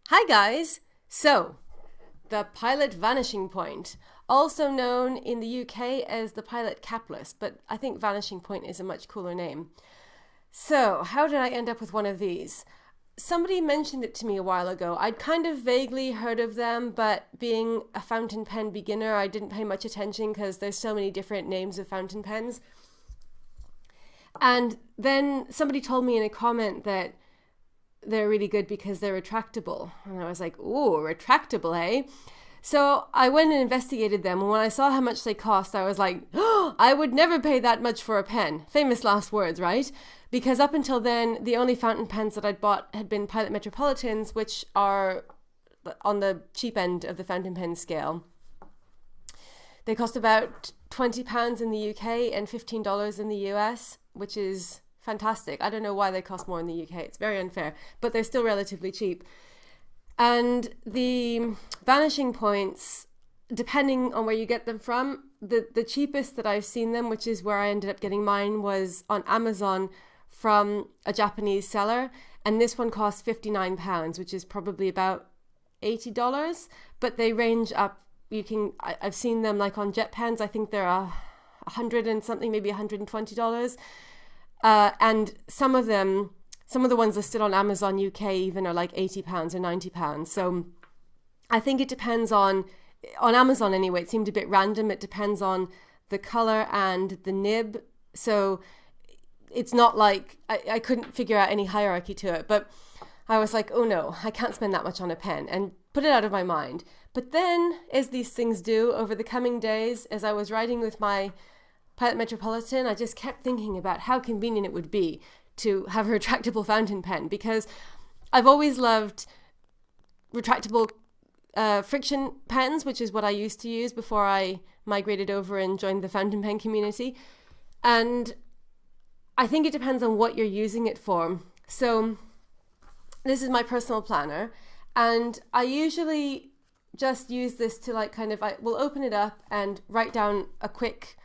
Hi guys! So, the Pilot Vanishing Point, also known in the UK as the Pilot Capless, but I think Vanishing Point is a much cooler name. So, how did I end up with one of these? Somebody mentioned it to me a while ago. I'd kind of vaguely heard of them, but being a fountain pen beginner, I didn't pay much attention because there's so many different names of fountain pens. And then somebody told me in a comment that they're really good because they're retractable. And I was like, ooh, retractable, eh? So I went and investigated them. And when I saw how much they cost, I was like, oh, I would never pay that much for a pen. Famous last words, right? Because up until then, the only fountain pens that I'd bought had been Pilot Metropolitans, which are on the cheap end of the fountain pen scale. They cost about £20 in the UK and $15 in the US, which is fantastic. I don't know why they cost more in the UK. It's very unfair, but they're still relatively cheap. And the vanishing points, depending on where you get them from, the cheapest that I've seen them, which is where I ended up getting mine, was on Amazon from a Japanese seller. And this one costs £59, which is probably about $80. But they range up. I've seen them like on jet pens. I think they're $100 and something, maybe $120. And some of the ones listed on Amazon UK even are like £80 or £90. So I think it depends on Amazon anyway. It seemed a bit random. It depends on the color and the nib. So it's not like I couldn't figure out any hierarchy to it. But I was like, oh no, I can't spend that much on a pen, and put it out of my mind. But then, as these things do, over the coming days, as I was writing with my Pilot Metropolitan, I just kept thinking about how convenient it would be to have a retractable fountain pen, because I've always loved retractable friction pens, which is what I used to use before I migrated over and joined the fountain pen community. And I think it depends on what you're using it for. So this is my personal planner, and I usually just use this to I will open it up and write down a quick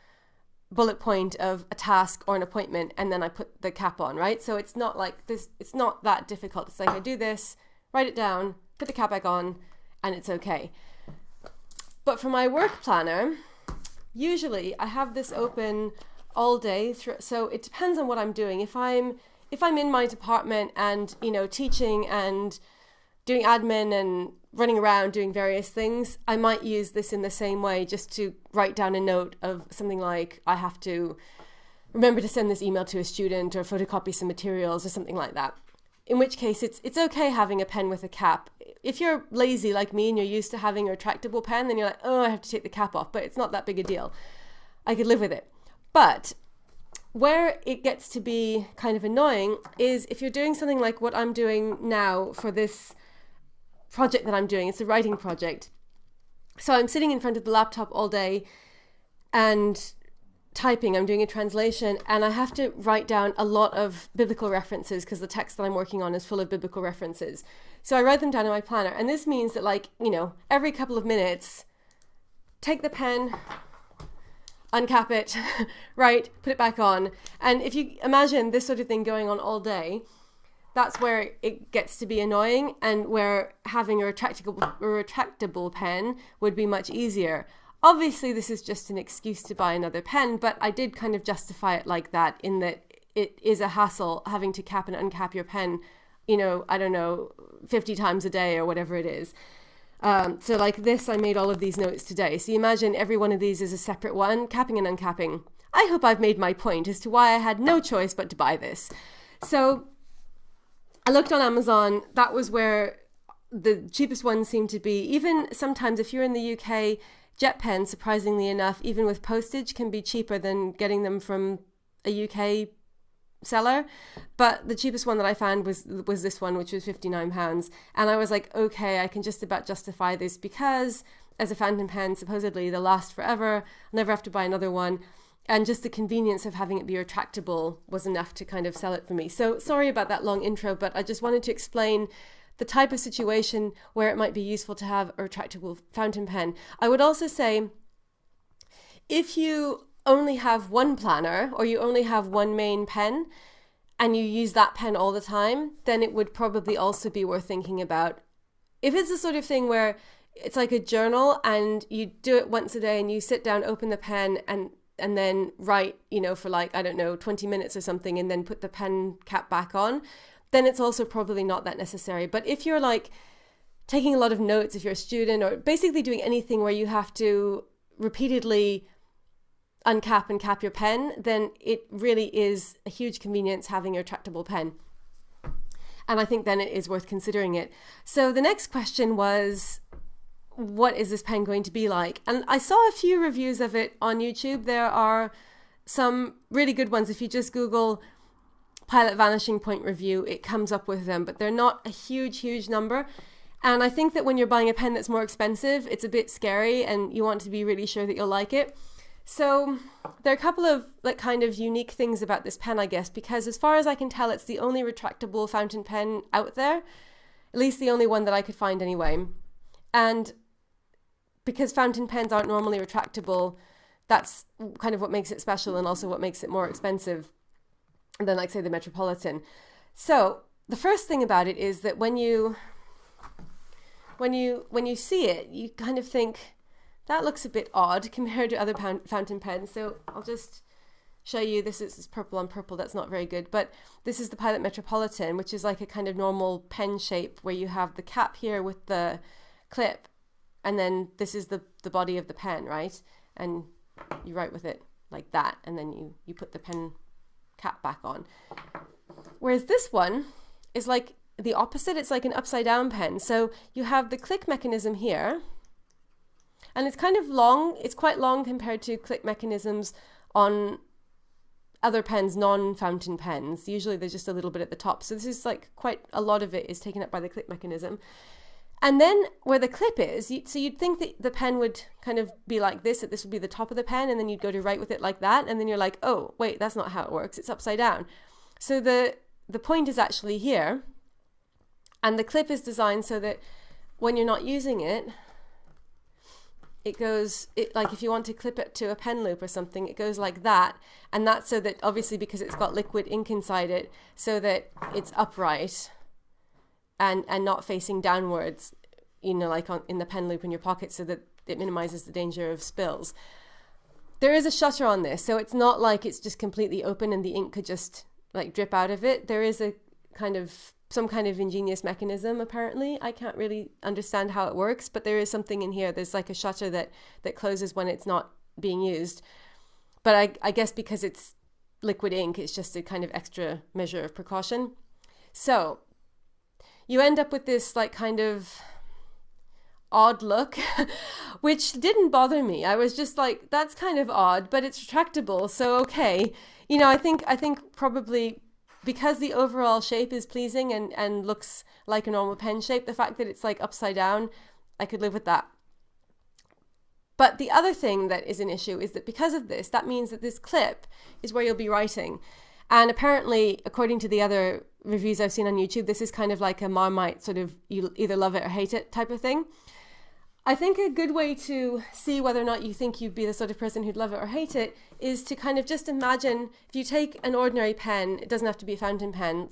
bullet point of a task or an appointment, and then I put the cap on, right? So it's not like this, it's not that difficult. It's like I do this, write it down, put the cap back on, and it's okay. But for my work planner, usually I have this open all day so it depends on what I'm doing. If I'm in my department and, teaching and doing admin and running around doing various things, I might use this in the same way, just to write down a note of something like, I have to remember to send this email to a student or photocopy some materials or something like that. In which case it's okay having a pen with a cap. If you're lazy like me and you're used to having a retractable pen, then you're like, oh, I have to take the cap off, but it's not that big a deal. I could live with it. But where it gets to be kind of annoying is if you're doing something like what I'm doing now for this project that I'm doing. It's a writing project. So I'm sitting in front of the laptop all day and typing. I'm doing a translation, and I have to write down a lot of biblical references because the text that I'm working on is full of biblical references. So I write them down in my planner, and this means that every couple of minutes, take the pen, uncap it, right, put it back on. And if you imagine this sort of thing going on all day, that's where it gets to be annoying, and where having a retractable pen would be much easier. Obviously, this is just an excuse to buy another pen, but I did kind of justify it like that, in that it is a hassle having to cap and uncap your pen, 50 times a day or whatever it is. So like this, I made all of these notes today. So you imagine every one of these is a separate one, capping and uncapping. I hope I've made my point as to why I had no choice but to buy this. So I looked on Amazon. That was where the cheapest ones seem to be. Even sometimes if you're in the UK, jet pens, surprisingly enough, even with postage, can be cheaper than getting them from a UK seller. But the cheapest one that I found was this one, which was £59. And I was like, okay, I can just about justify this, because as a fountain pen, supposedly they'll last forever. I'll never have to buy another one. And just the convenience of having it be retractable was enough to kind of sell it for me. So sorry about that long intro, but I just wanted to explain the type of situation where it might be useful to have a retractable fountain pen. I would also say, if you only have one planner or you only have one main pen and you use that pen all the time, then it would probably also be worth thinking about if it's the sort of thing where it's like a journal and you do it once a day and you sit down, open the pen and then write, for like, I don't know, 20 minutes or something, and then put the pen cap back on, then it's also probably not that necessary. But if you're like taking a lot of notes, if you're a student, or basically doing anything where you have to repeatedly uncap and cap your pen, then it really is a huge convenience having a retractable pen. And I think then it is worth considering it. So the next question was, what is this pen going to be like? And I saw a few reviews of it on YouTube. There are some really good ones. If you just Google Pilot Vanishing Point review, it comes up with them, but they're not a huge number. And I think that when you're buying a pen that's more expensive, it's a bit scary and you want to be really sure that you'll like it. So there are a couple of like kind of unique things about this pen, I guess, because as far as I can tell, it's the only retractable fountain pen out there, at least the only one that I could find anyway. And because fountain pens aren't normally retractable, that's kind of what makes it special and also what makes it more expensive than, like, say, the Metropolitan. So the first thing about it is that when you see it, you kind of think, that looks a bit odd compared to other fountain pens. So I'll just show you. This is purple on purple. That's not very good. But this is the Pilot Metropolitan, which is like a kind of normal pen shape where you have the cap here with the clip. And then this is the body of the pen, right? And you write with it like that. And then you put the pen cap back on. Whereas this one is like the opposite. It's like an upside down pen. So you have the click mechanism here. And it's kind of long. It's quite long compared to click mechanisms on other pens, non-fountain pens. Usually there's just a little bit at the top. So this is like quite a lot of it is taken up by the click mechanism. And then where the clip is, so you'd think that the pen would kind of be like this, that this would be the top of the pen, and then you'd go to write with it like that. And then you're like, oh, wait, that's not how it works. It's upside down. So the point is actually here. And the clip is designed so that when you're not using it, like if you want to clip it to a pen loop or something, it goes like that. And that's so that, obviously, because it's got liquid ink inside it, so that it's upright and not facing downwards, like in the pen loop in your pocket, so that it minimizes the danger of spills. There is a shutter on this, so it's not like it's just completely open and the ink could just like drip out of it. There is some kind of ingenious mechanism, apparently. I can't really understand how it works, but there is something in here. There's like a shutter that closes when it's not being used. But I guess because it's liquid ink, it's just a kind of extra measure of precaution. So you end up with this like kind of odd look, which didn't bother me. I was just like, that's kind of odd, but it's retractable, so okay. I think probably because the overall shape is pleasing and looks like a normal pen shape, the fact that it's like upside down, I could live with that. But the other thing that is an issue is that because of this, that means that this clip is where you'll be writing. And apparently, according to the other reviews I've seen on YouTube, this is kind of like a Marmite sort of you either love it or hate it type of thing. I think a good way to see whether or not you think you'd be the sort of person who'd love it or hate it is to kind of just imagine, if you take an ordinary pen, it doesn't have to be a fountain pen,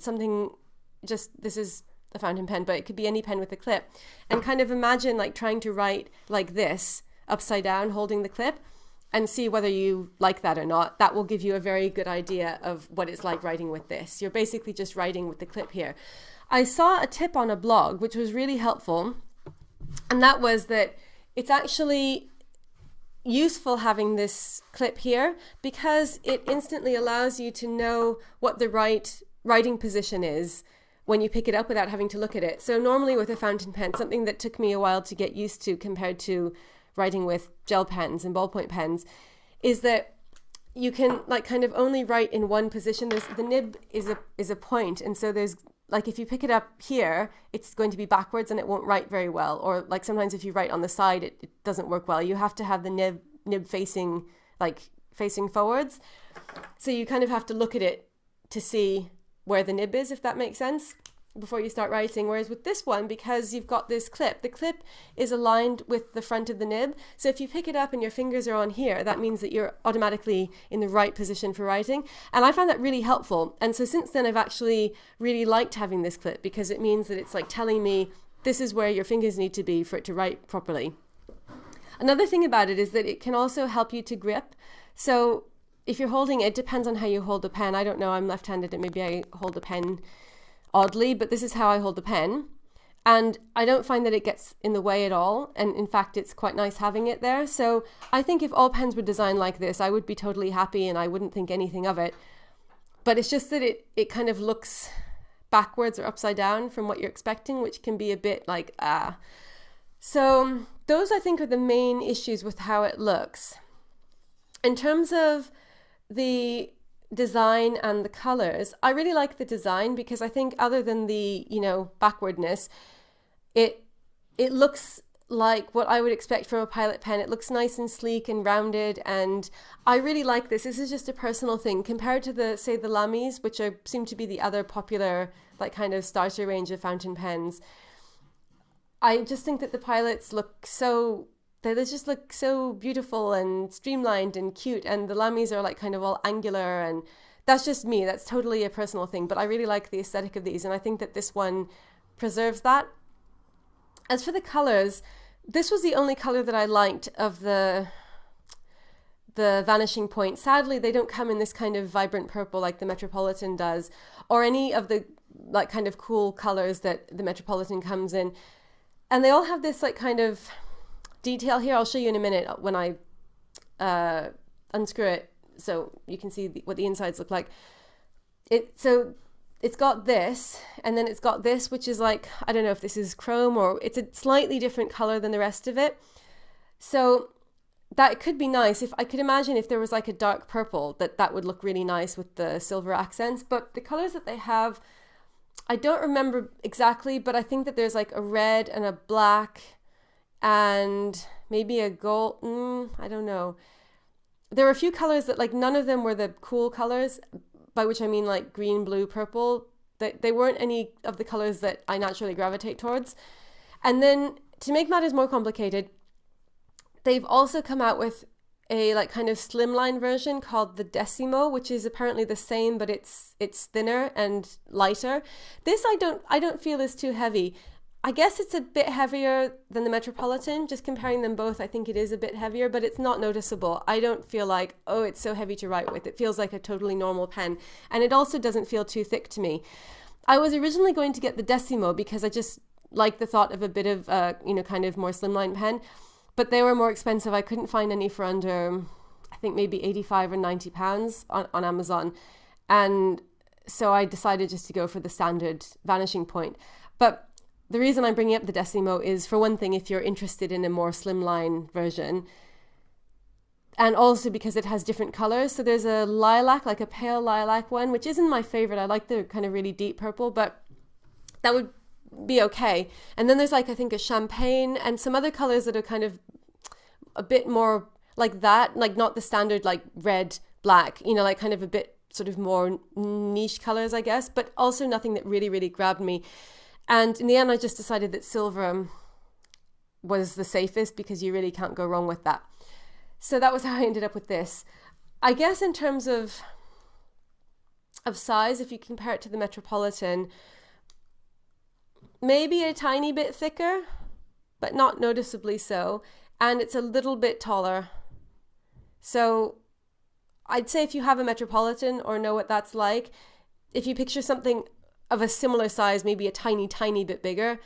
this is a fountain pen, but it could be any pen with a clip, and kind of imagine like trying to write like this, upside down, holding the clip, and see whether you like that or not. That will give you a very good idea of what it's like writing with this. You're basically just writing with the clip here. I saw a tip on a blog, which was really helpful. And that was that it's actually useful having this clip here because it instantly allows you to know what the right writing position is when you pick it up without having to look at it. So normally with a fountain pen, something that took me a while to get used to compared to writing with gel pens and ballpoint pens is that you can like kind of only write in one position. The nib is a point, and so there's like if you pick it up here, it's going to be backwards and it won't write very well. Or like sometimes if you write on the side, it doesn't work well. You have to have the nib facing forwards. So you kind of have to look at it to see where the nib is, if that makes sense, before you start writing. Whereas with this one, because you've got this clip, the clip is aligned with the front of the nib. So if you pick it up and your fingers are on here, that means that you're automatically in the right position for writing. And I found that really helpful. And so since then, I've actually really liked having this clip because it means that it's like telling me this is where your fingers need to be for it to write properly. Another thing about it is that it can also help you to grip. So if you're holding it, depends on how you hold the pen. I don't know, I'm left-handed and maybe I hold the pen oddly, but this is how I hold the pen. And I don't find that it gets in the way at all. And in fact, it's quite nice having it there. So I think if all pens were designed like this, I would be totally happy and I wouldn't think anything of it. But it's just that it kind of looks backwards or upside down from what you're expecting, which can be a bit like, ah. So those I think are the main issues with how it looks. In terms of the design and the colors, I really like the design because I think other than the, backwardness, it looks like what I would expect from a Pilot pen. It looks nice and sleek and rounded, and I really like this. This is just a personal thing compared to the Lamis, which seem to be the other popular like kind of starter range of fountain pens. I just think that the Pilots they just look so beautiful and streamlined and cute, and the Lamis are like kind of all angular, and that's just me. That's totally a personal thing, but I really like the aesthetic of these, and I think that this one preserves that. As for the colors, this was the only color that I liked of the Vanishing Point. Sadly, they don't come in this kind of vibrant purple like the Metropolitan does, or any of the like kind of cool colors that the Metropolitan comes in. And they all have this like kind of detail here. I'll show you in a minute when I unscrew it so you can see what the insides look like. So it's got this, and then it's got this, which is like, I don't know if this is chrome or it's a slightly different color than the rest of it. So that could be nice. If I could imagine if there was like a dark purple, that would look really nice with the silver accents. But the colors that they have, I don't remember exactly, but I think that there's like a red and a black and maybe a gold. I don't know. There were a few colors that like none of them were the cool colors, by which I mean like green, blue, purple. They weren't any of the colors that I naturally gravitate towards. And then to make matters more complicated, they've also come out with a like kind of slimline version called the Decimo, which is apparently the same, but it's thinner and lighter. This I don't feel is too heavy. I guess it's a bit heavier than the Metropolitan. Just comparing them both, I think it is a bit heavier, but it's not noticeable. I don't feel like, oh, it's so heavy to write with. It feels like a totally normal pen. And it also doesn't feel too thick to me. I was originally going to get the Decimo because I just like the thought of a bit of, kind of more slimline pen. But they were more expensive. I couldn't find any for under, I think maybe 85 or 90 pounds on Amazon. And so I decided just to go for the standard Vanishing Point. But the reason I'm bringing up the Decimo is, for one thing, if you're interested in a more slimline version, and also because it has different colors. So there's a lilac, like a pale lilac one, which isn't my favorite. I like the kind of really deep purple, but that would be okay. And then there's like, I think a champagne and some other colors that are kind of a bit more like that, like not the standard like red, black, like kind of a bit sort of more niche colors, I guess, but also nothing that really, really grabbed me. And in the end, I just decided that silver was the safest because you really can't go wrong with that. So that was how I ended up with this. I guess in terms of size, if you compare it to the Metropolitan, maybe a tiny bit thicker, but not noticeably so. And it's a little bit taller. So I'd say if you have a Metropolitan or know what that's like, if you picture something of a similar size, maybe a tiny, tiny bit bigger,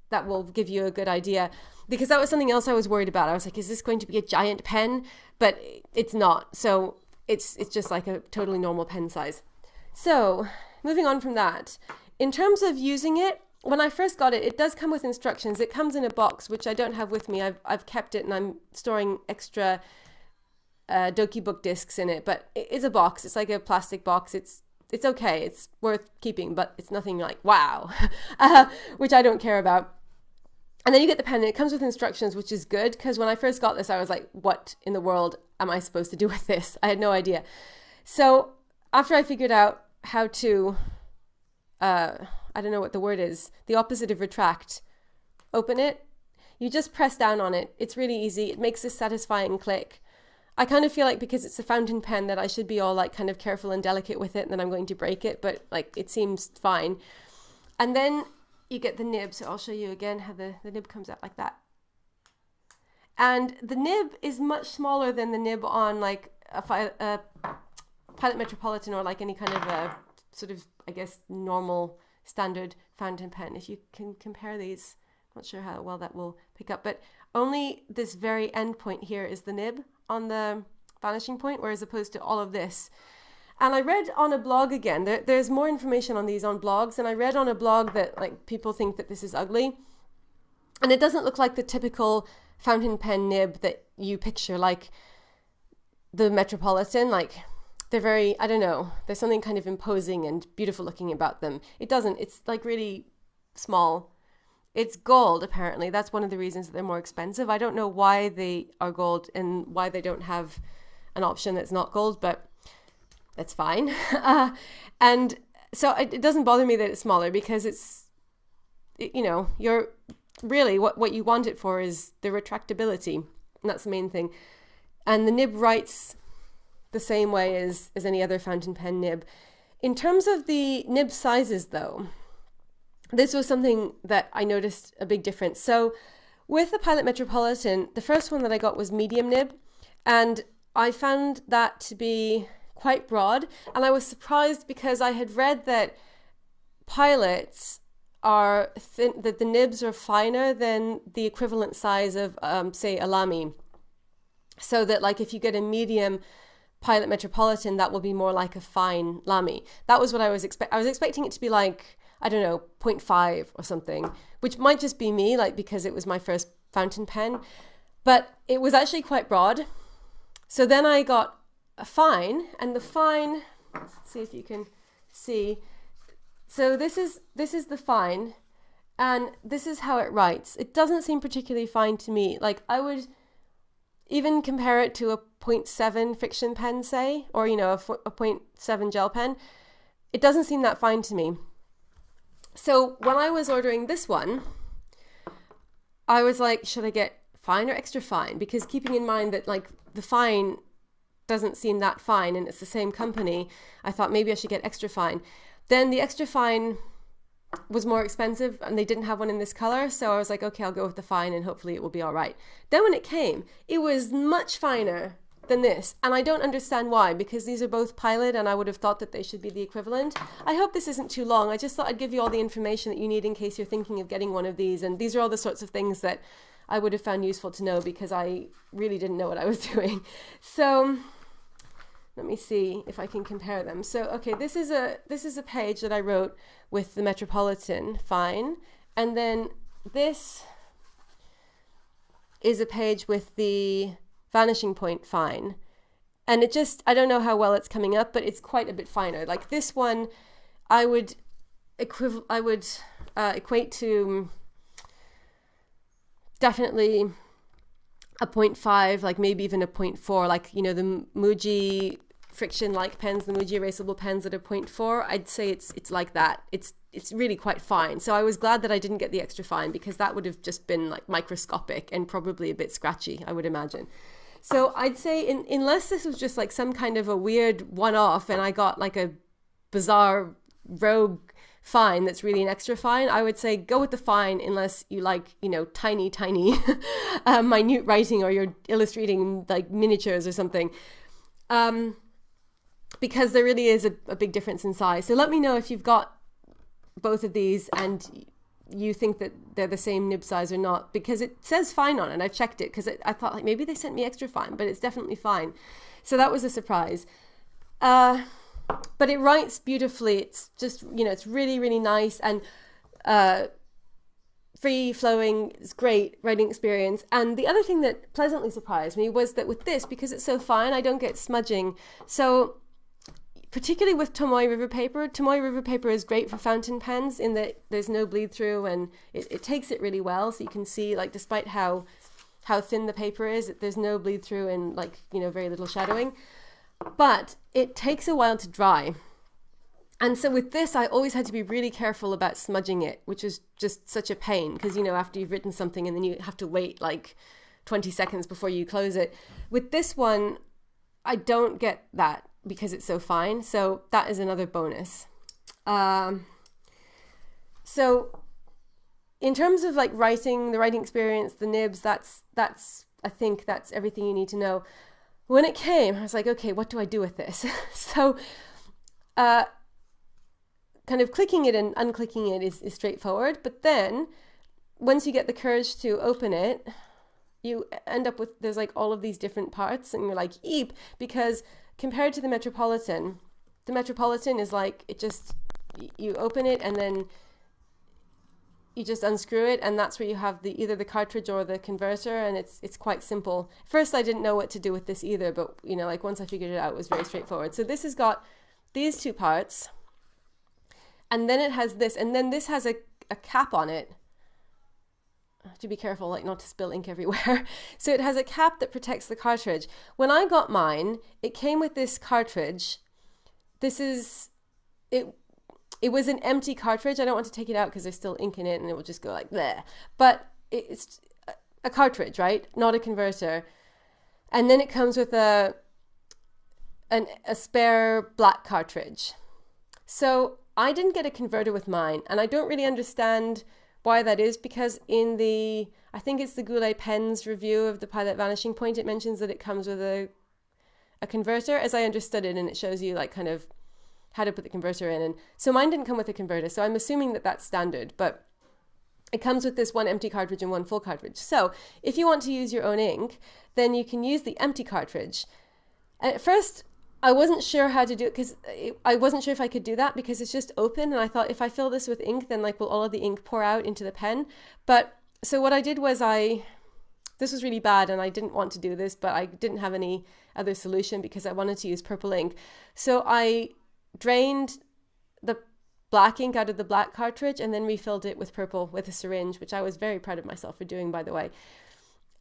that will give you a good idea. Because that was something else I was worried about. I was like, is this going to be a giant pen? But it's not. So it's just like a totally normal pen size. So moving on from that, in terms of using it, when I first got it, it does come with instructions. It comes in a box, which I don't have with me. I've kept it and I'm storing extra Doki book discs in it. But it's a box. It's like a plastic box. It's okay. It's worth keeping, but it's nothing like, wow, which I don't care about. And then you get the pen and it comes with instructions, which is good. Because when I first got this, I was like, what in the world am I supposed to do with this? I had no idea. So after I figured out how to, I don't know what the word is, the opposite of retract, open it, you just press down on it. It's really easy. It makes a satisfying click. I kind of feel like because it's a fountain pen that I should be all like kind of careful and delicate with it and then I'm going to break it, but like it seems fine. And then you get the nib. So I'll show you again how the nib comes out like that. And the nib is much smaller than the nib on like a Pilot Metropolitan or like any kind of a sort of, I guess, normal standard fountain pen. If you can compare these, I'm not sure how well that will pick up, but only this very end point here is the nib on the Vanishing Point, whereas opposed to all of this. And I read on a blog again, there's more information on these on blogs, and I read on a blog that like people think that this is ugly. And it doesn't look like the typical fountain pen nib that you picture, like the Metropolitan. Like they're very, I don't know, there's something kind of imposing and beautiful looking about them. It doesn't, it's like really small. It's gold, apparently. That's one of the reasons that they're more expensive. I don't know why they are gold and why they don't have an option that's not gold, but that's fine. And so it doesn't bother me that it's smaller, because you know, you're really, what you want it for is the retractability. And that's the main thing. And the nib writes the same way as any other fountain pen nib. In terms of the nib sizes, though, this was something that I noticed a big difference. So with the Pilot Metropolitan, the first one that I got was medium nib, and I found that to be quite broad. And I was surprised because I had read that Pilots are thin, that the nibs are finer than the equivalent size of, say, a Lamy. So that like if you get a medium Pilot Metropolitan, that will be more like a fine Lamy. That was what I was expecting it to be like, I don't know, 0.5 or something, which might just be me, like because it was my first fountain pen, but it was actually quite broad. So then I got a fine, and the fine, let's see if you can see. So this is the fine, and this is how it writes. It doesn't seem particularly fine to me. Like I would even compare it to a 0.7 friction pen, say, or, you know, a 0.7 gel pen. It doesn't seem that fine to me. So when I was ordering this one, I was like, should I get fine or extra fine? Because keeping in mind that like the fine doesn't seem that fine and it's the same company, I thought maybe I should get extra fine. Then the extra fine was more expensive and they didn't have one in this color. So I was like, okay, I'll go with the fine and hopefully it will be all right. Then when it came, it was much finer than this. And I don't understand why, because these are both Pilot and I would have thought that they should be the equivalent. I hope this isn't too long. I just thought I'd give you all the information that you need in case you're thinking of getting one of these. And these are all the sorts of things that I would have found useful to know, because I really didn't know what I was doing. So let me see if I can compare them. So, okay, this is a page that I wrote with the Metropolitan fine. And then this is a page with the Vanishing Point fine. And it just, I don't know how well it's coming up, but it's quite a bit finer. Like this one, I would equate to definitely a 0.5, like maybe even a 0.4, like, you know, the Muji friction-like pens, the Muji erasable pens that are 0.4, I'd say it's like that. It's really quite fine. So I was glad that I didn't get the extra fine, because that would have just been like microscopic and probably a bit scratchy, I would imagine. So I'd say unless this was just like some kind of a weird one-off and I got like a bizarre rogue fine that's really an extra fine, I would say go with the fine, unless you like, you know, tiny minute writing, or you're illustrating like miniatures or something, because there really is a big difference in size. So let me know if you've got both of these and you think that they're the same nib size or not, because it says fine on it. I've checked it because I thought like maybe they sent me extra fine, but it's definitely fine. So that was a surprise. But it writes beautifully. It's just, you know, it's really, really nice and free flowing. It's great writing experience. And the other thing that pleasantly surprised me was that with this, because it's so fine, I don't get smudging. So particularly with Tomoe River paper is great for fountain pens in that there's no bleed through, and it takes it really well. So you can see, like, despite how thin the paper is, there's no bleed through and, like, you know, very little shadowing. But it takes a while to dry. And so with this, I always had to be really careful about smudging it, which is just such a pain, because, you know, after you've written something and then you have to wait like 20 seconds before you close it. With this one, I don't get that because it's so fine. So that is another bonus. So in terms of like writing, the writing experience, the nibs, that's I think that's everything you need to know. When it came, I was like, okay, what do I do with this? So kind of clicking it and unclicking it is straightforward. But then once you get the courage to open it, you end up with, there's like all of these different parts and you're like, eep, because compared to the Metropolitan is like, it just, you open it and then you just unscrew it, and that's where you have the either the cartridge or the converter, and it's quite simple. First I didn't know what to do with this either, but you know, like once I figured it out, it was very straightforward. So this has got these two parts, and then it has this, and then this has a cap on it. I have to be careful like not to spill ink everywhere. So it has a cap that protects the cartridge. When I got mine, it came with this cartridge. This is it. It was an empty cartridge. I don't want to take it out because there's still ink in it and it will just go like there. But it's a cartridge, right? Not a converter. And then it comes with a spare black cartridge. So I didn't get a converter with mine, and I don't really understand why that is, because in the, I think it's the Goulet Pens review of the Pilot Vanishing Point, it mentions that it comes with a converter, as I understood it, and it shows you like kind of how to put the converter in. And so mine didn't come with a converter, so I'm assuming that that's standard, but it comes with this one empty cartridge and one full cartridge. So if you want to use your own ink, then you can use the empty cartridge. And at first I wasn't sure how to do it, because I wasn't sure if I could do that because it's just open, and I thought if I fill this with ink, then like will all of the ink pour out into the pen? But so what I did was this was really bad and I didn't want to do this, but I didn't have any other solution because I wanted to use purple ink. So I drained the black ink out of the black cartridge and then refilled it with purple with a syringe, which I was very proud of myself for doing, by the way.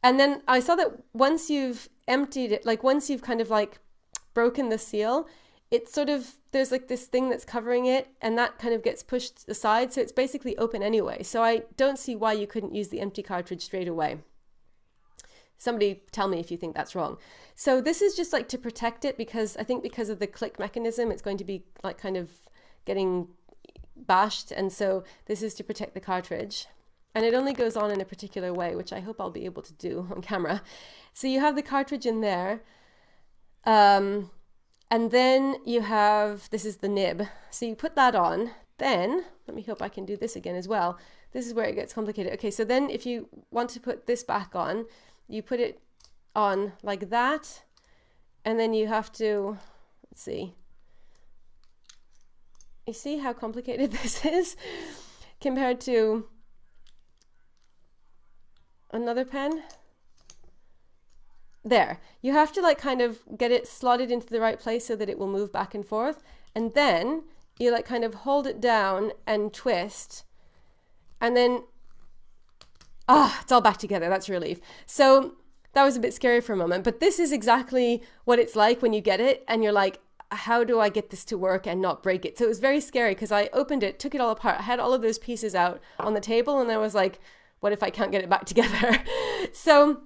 And then I saw that once you've emptied it, like once you've kind of like broken the seal, it's sort of, there's like this thing that's covering it, and that kind of gets pushed aside, so it's basically open anyway. So I don't see why you couldn't use the empty cartridge straight away. Somebody tell me if you think that's wrong. So this is just like to protect it, because I think because of the click mechanism, it's going to be like kind of getting bashed. And so this is to protect the cartridge. And it only goes on in a particular way, which I hope I'll be able to do on camera. So you have the cartridge in there. And then you have, this is the nib. So you put that on. Then, let me hope I can do this again as well. This is where it gets complicated. Okay, so then if you want to put this back on, you put it on like that, and then you have to, let's see. You see how complicated this is compared to another pen? There, you have to like kind of get it slotted into the right place so that it will move back and forth, and then you like kind of hold it down and twist, and then it's all back together. That's a relief. So that was a bit scary for a moment, but this is exactly what it's like when you get it and you're like, how do I get this to work and not break it? So it was very scary because I opened it, took it all apart. I had all of those pieces out on the table, and I was like, what if I can't get it back together? So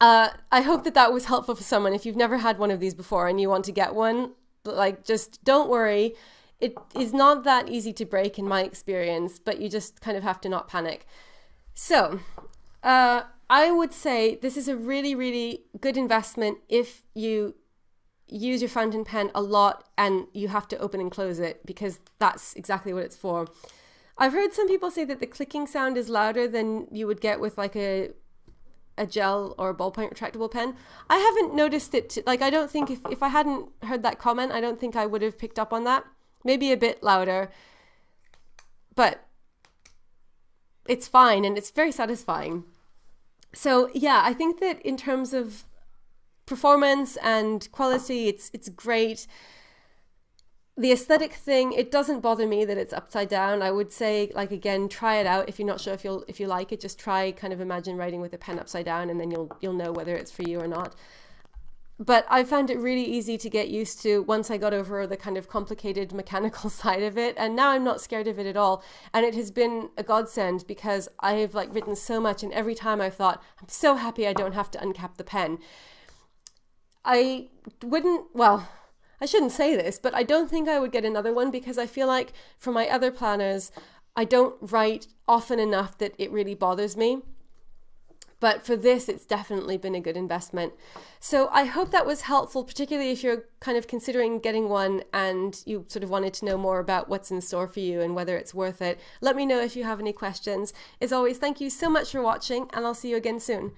I hope that that was helpful for someone. If you've never had one of these before and you want to get one, like, just don't worry. It is not that easy to break in my experience, but you just kind of have to not panic. So I would say this is a really, really good investment if you use your fountain pen a lot and you have to open and close it, because that's exactly what it's for. I've heard some people say that the clicking sound is louder than you would get with like a gel or a ballpoint retractable pen. I haven't noticed it, like I don't think if I hadn't heard that comment, I don't think I would have picked up on that. Maybe a bit louder, but it's fine and it's very satisfying. So yeah, I think that in terms of performance and quality, it's great. The aesthetic thing, it doesn't bother me that it's upside down. I would say, like, again, try it out. If you're not sure if you like it, just try kind of imagine writing with a pen upside down, and then you'll know whether it's for you or not. But I found it really easy to get used to once I got over the kind of complicated mechanical side of it, and now I'm not scared of it at all. And it has been a godsend because I've like written so much, and every time I've thought, I'm so happy I don't have to uncap the pen. I shouldn't say this, but I don't think I would get another one, because I feel like for my other planners, I don't write often enough that it really bothers me. But for this, it's definitely been a good investment. So I hope that was helpful, particularly if you're kind of considering getting one and you sort of wanted to know more about what's in store for you and whether it's worth it. Let me know if you have any questions. As always, thank you so much for watching, and I'll see you again soon.